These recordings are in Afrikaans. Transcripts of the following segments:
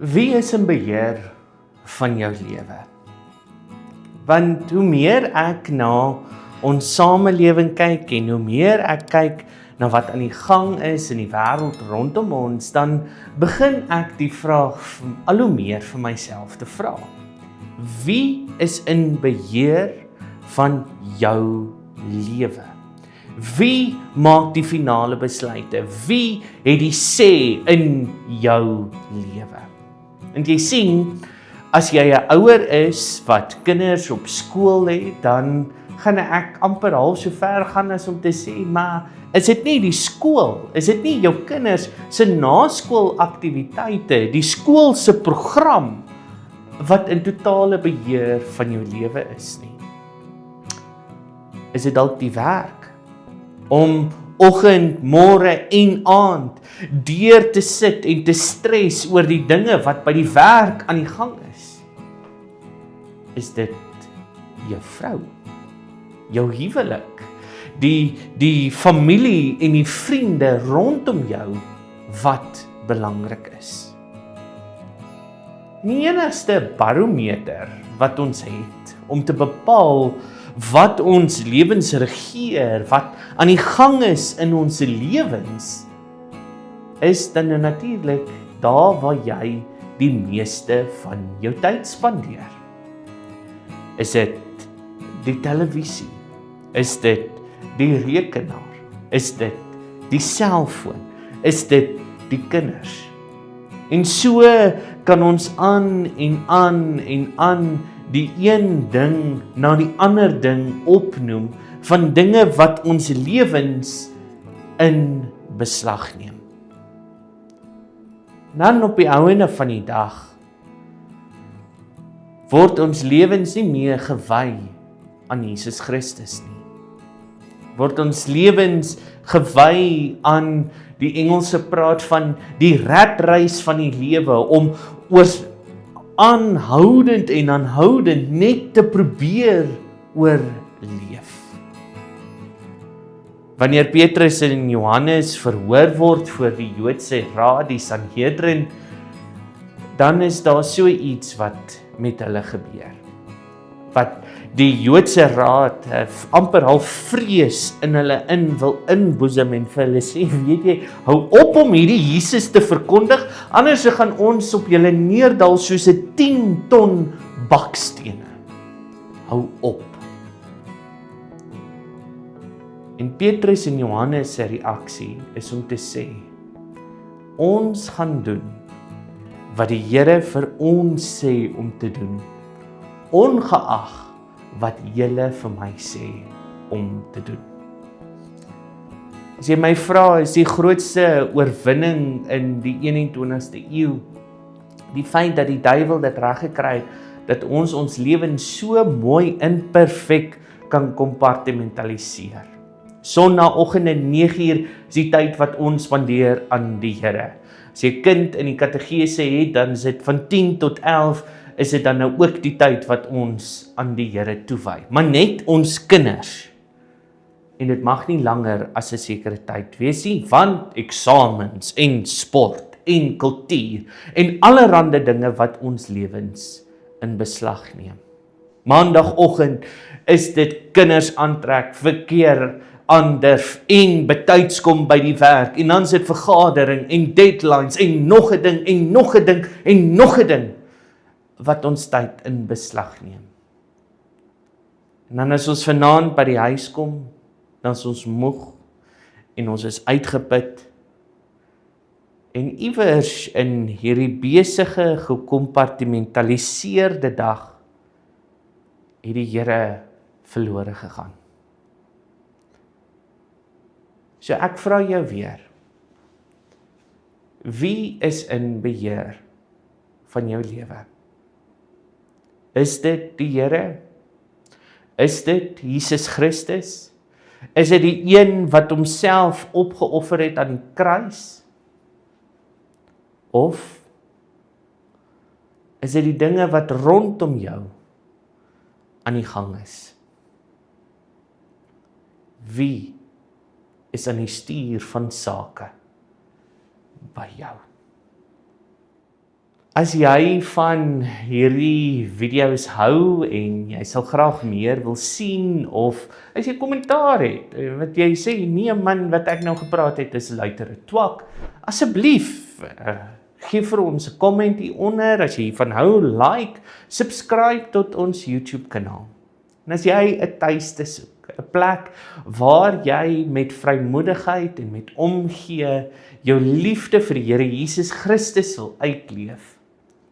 Wie is in beheer van jou lewe? Want hoe meer ek na ons samelewing kyk en hoe meer ek kyk na wat aan die gang is in die wêreld rondom ons, dan begin ek die vraag al hoe meer vir myself te vra. Wie is in beheer van jou lewe? Wie maak die finale besluite? Wie het die sê in jou lewe? En jy sien, as jy 'n ouer is wat kinders op skool het, dan gaan ek amper half so ver gaan as om te sê, maar is dit nie die skool, is dit nie jou kinders se naskoolaktiwiteite, die skool se program wat in totale beheer van jou lewe is nie? Is dit dalk die werk om oggend, môre en aand deur te sit en te stres oor die dinge wat by die werk aan die gang is? Is dit jou vrou, jou huwelik, die familie en die vriende rondom jou wat belangrik is? Die enigste barometer wat ons het om te bepaal wat ons lewens regeer, wat aan die gang is in ons lewens, is dan natuurlik daar waar jy die meeste van jou tyd spandeer. Is dit die televisie? Is dit die rekenaar? Is dit die selfoon? Is dit die kinders? En so kan ons aan en aan en aan die een ding na die ander ding opnoem van dinge wat ons lewens in beslag neem. Dan op die einde van die dag word ons lewens nie meer gewy aan Jesus Christus nie. Word ons lewens gewy aan, die Engelse praat van die ratreis van die lewe, om aanhoudend en aanhoudend net te probeer oorleef. Wanneer Petrus en Johannes verhoor word voor die Joodse raad, die Sanhedrin, dan is daar so iets wat met hulle gebeur. Wat die Joodse raad amper half vrees in hulle wil inboesem en vir hulle sê, weet jy, hou op om hierdie Jesus te verkondig, anders gaan ons op julle neerdal soos 'n 10 ton bakstene. Hou op. En Petrus en Johannes se reaksie is om te sê, ons gaan doen wat die Here vir ons sê om te doen, ongeag wat julle vir my sê om te doen. As jy my vra, is die grootste oorwinning in die 21ste eeu die feit dat die duiwel dit reg gekry het, dat ons lewens so mooi imperfek kan kompartimentaliseer. Sondagoggende 9uur is die tyd wat ons spandeer aan die Here. As jy 'n kind in die katedese het, dan is dit van 10 tot 11, is dit dan nou ook die tyd wat ons aan die Here toewy. Maar net ons kinders. En dit mag nie langer as 'n sekere tyd wees nie, want eksamens en sport en kultuur en allerlei dinge wat ons lewens in beslag neem. Maandagoggend is dit kinders aantrek, verkeer, aandurf en betyds kom by die werk, en dan is dit vergadering en deadlines en nog 'n ding en nog 'n ding en nog 'n ding wat ons tyd in beslag neem. En dan as ons vanaand by die huis kom, dan is ons moeg en ons is uitgeput, en iewers in hierdie besige gekompartimentaliseerde dag het die Here verlore gegaan. So ek vra jou weer, wie is in beheer van jou lewe? Is dit die Here? Is dit Jesus Christus? Is dit die een wat homself opgeoffer het aan die kruis? Of is dit die dinge wat rondom jou aan die gang is? Wie is aan die stuur van sake by jou? As jy van hierdie video's hou en jy sal graag meer wil sien of as jy kommentaar het, wat jy sê, nee man, wat ek nou gepraat het is luitere twak, asseblief, gee vir ons 'n comment hieronder, as jy hiervan hou, like, subscribe tot ons YouTube kanaal. En as jy 'n tuiste soek, 'n plek waar jy met vrymoedigheid en met omgee jou liefde vir die Here Jesus Christus wil uitleef,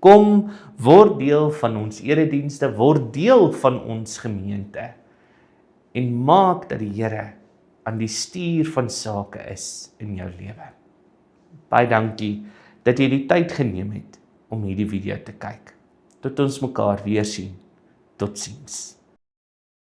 kom, word deel van ons eredienste, word deel van ons gemeente en maak dat die Here aan die stuur van sake is in jou lewe. Baie dankie dat jy die tyd geneem het om hierdie video te kyk. Tot ons mekaar weer sien. Totsiens.